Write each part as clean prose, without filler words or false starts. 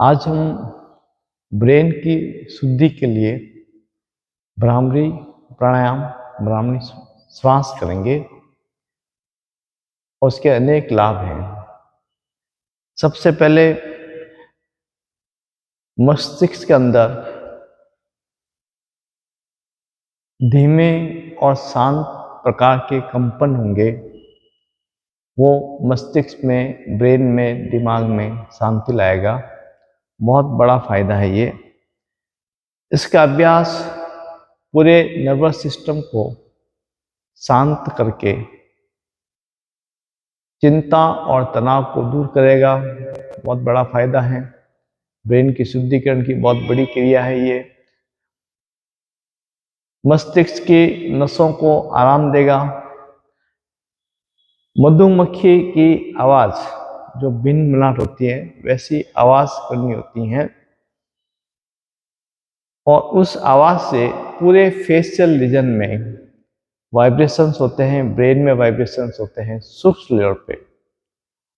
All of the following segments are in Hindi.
आज हम ब्रेन की शुद्धि के लिए भ्रामरी प्राणायाम, भ्रामरी श्वास करेंगे और उसके अनेक लाभ हैं। सबसे पहले मस्तिष्क के अंदर धीमे और शांत प्रकार के कंपन होंगे। वो मस्तिष्क में, ब्रेन में, दिमाग में शांति लाएगा। बहुत बड़ा फायदा है ये। इसका अभ्यास पूरे नर्वस सिस्टम को शांत करके चिंता और तनाव को दूर करेगा। बहुत बड़ा फायदा है। ब्रेन की शुद्धिकरण की बहुत बड़ी क्रिया है ये। मस्तिष्क की नसों को आराम देगा। मधुमक्खी की आवाज जो बिन मिलाट होती है वैसी आवाज करनी होती है और उस आवाज से पूरे फेशियल रीजन में वाइब्रेशंस होते हैं, ब्रेन में वाइब्रेशंस होते हैं सूक्ष्म लेवल पे,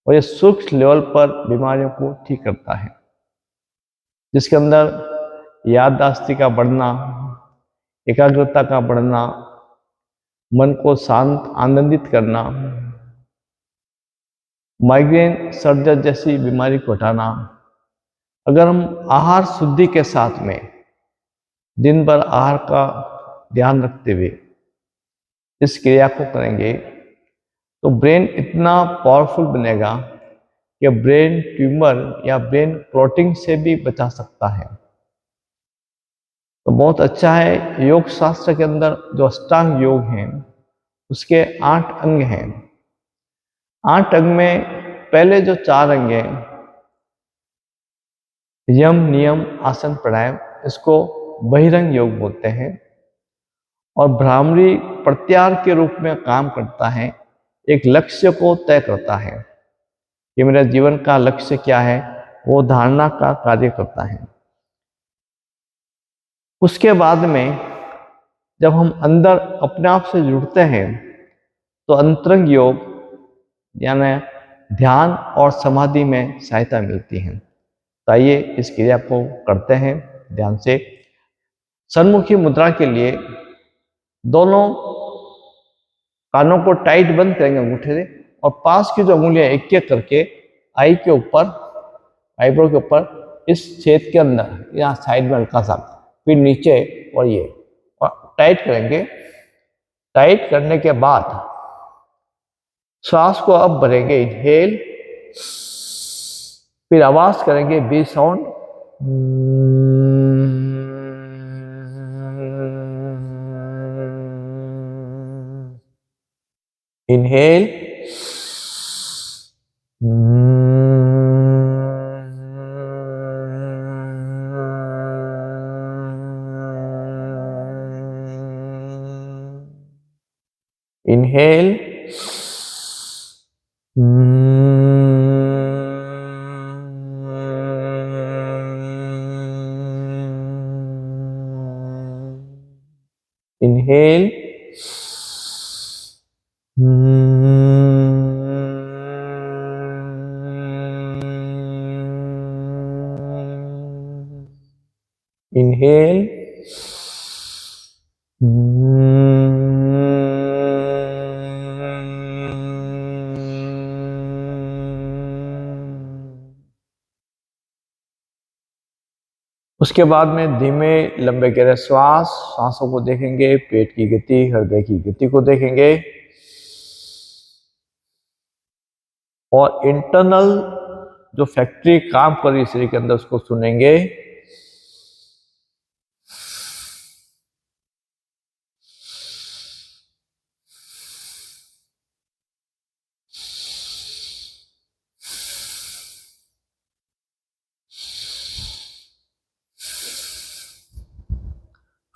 और ये सूक्ष्म लेवल पर बीमारियों को ठीक करता है, जिसके अंदर याददाश्ती का बढ़ना, एकाग्रता का बढ़ना, मन को शांत आनंदित करना, माइग्रेन, सर जैसी बीमारी को हटाना। अगर हम आहार शुद्धि के साथ में दिन भर आहार का ध्यान रखते हुए इस क्रिया को करेंगे तो ब्रेन इतना पावरफुल बनेगा कि ब्रेन ट्यूमर या ब्रेन क्लॉटिंग से भी बचा सकता है। तो बहुत अच्छा है। योग शास्त्र के अंदर जो अष्टांग योग हैं उसके 8 अंग हैं। 8 अंग में पहले जो 4 अंग हैं, यम, नियम, आसन, प्राणायाम, इसको बहिरंग योग बोलते हैं। और भ्रामरी प्रत्याहार के रूप में काम करता है, एक लक्ष्य को तय करता है कि मेरा जीवन का लक्ष्य क्या है, वो धारणा का कार्य करता है। उसके बाद में जब हम अंदर अपने आप से जुड़ते हैं तो अंतरंग योग यानी ध्यान और समाधि में सहायता मिलती है। तो आइए इस क्रिया को करते हैं ध्यान से। सन्मुखी मुद्रा के लिए दोनों कानों को टाइट बंद करेंगे अंगूठे से, और पास की जो उंगलियां एक एक करके आई के ऊपर, आईब्रो के ऊपर, इस छेद के अंदर यहाँ साइड में हल्का सा, फिर नीचे, और ये, और टाइट करेंगे। टाइट करने के बाद श्वास को अब भरेंगे, इनहेल, फिर आवाज करेंगे bee sound, inhale, inhale, inhale, inhale, उसके बाद में धीमे लंबे गहरे श्वास, सांसों को देखेंगे, पेट की गति, हृदय की गति को देखेंगे, और इंटरनल जो फैक्ट्री काम कर रही है शरीर के अंदर उसको सुनेंगे।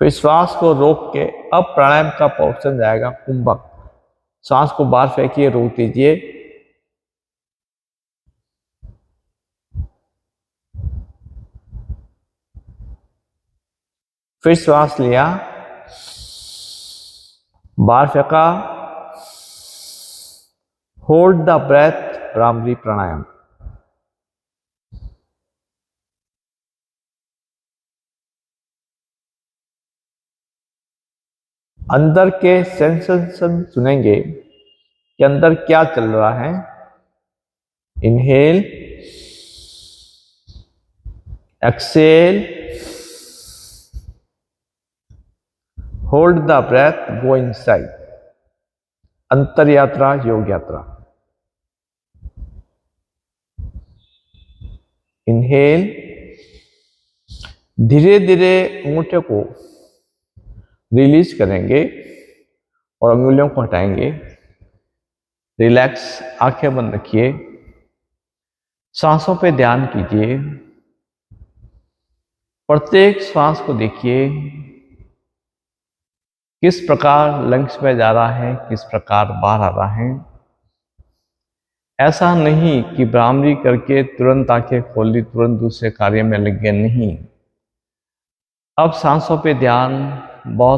फिर श्वास को रोक के अब प्राणायाम का पोर्शन जाएगा कुंभक। सांस को बाहर फेंकिए, रोक दीजिए, फिर श्वास लिया, बाहर फेंका, होल्ड द ब्रेथ, भ्रामरी प्राणायाम। अंदर के सेंसेशन सुनेंगे कि अंदर क्या चल रहा है। Inhale, exhale, hold the breath, go inside. अंतर यात्रा, योग यात्रा। इनहेल, धीरे धीरे अंगूठे को रिलीज करेंगे और अंगुलियों को हटाएंगे। रिलैक्स, आंखें बंद रखिए, सांसों पे ध्यान कीजिए। प्रत्येक श्वास को देखिए किस प्रकार लंग्स में जा रहा है, किस प्रकार बाहर आ रहा है। ऐसा नहीं कि भ्रामरी करके तुरंत आंखें खोल ली, तुरंत दूसरे कार्य में लग गए, नहीं। अब सांसों पे ध्यान बहुत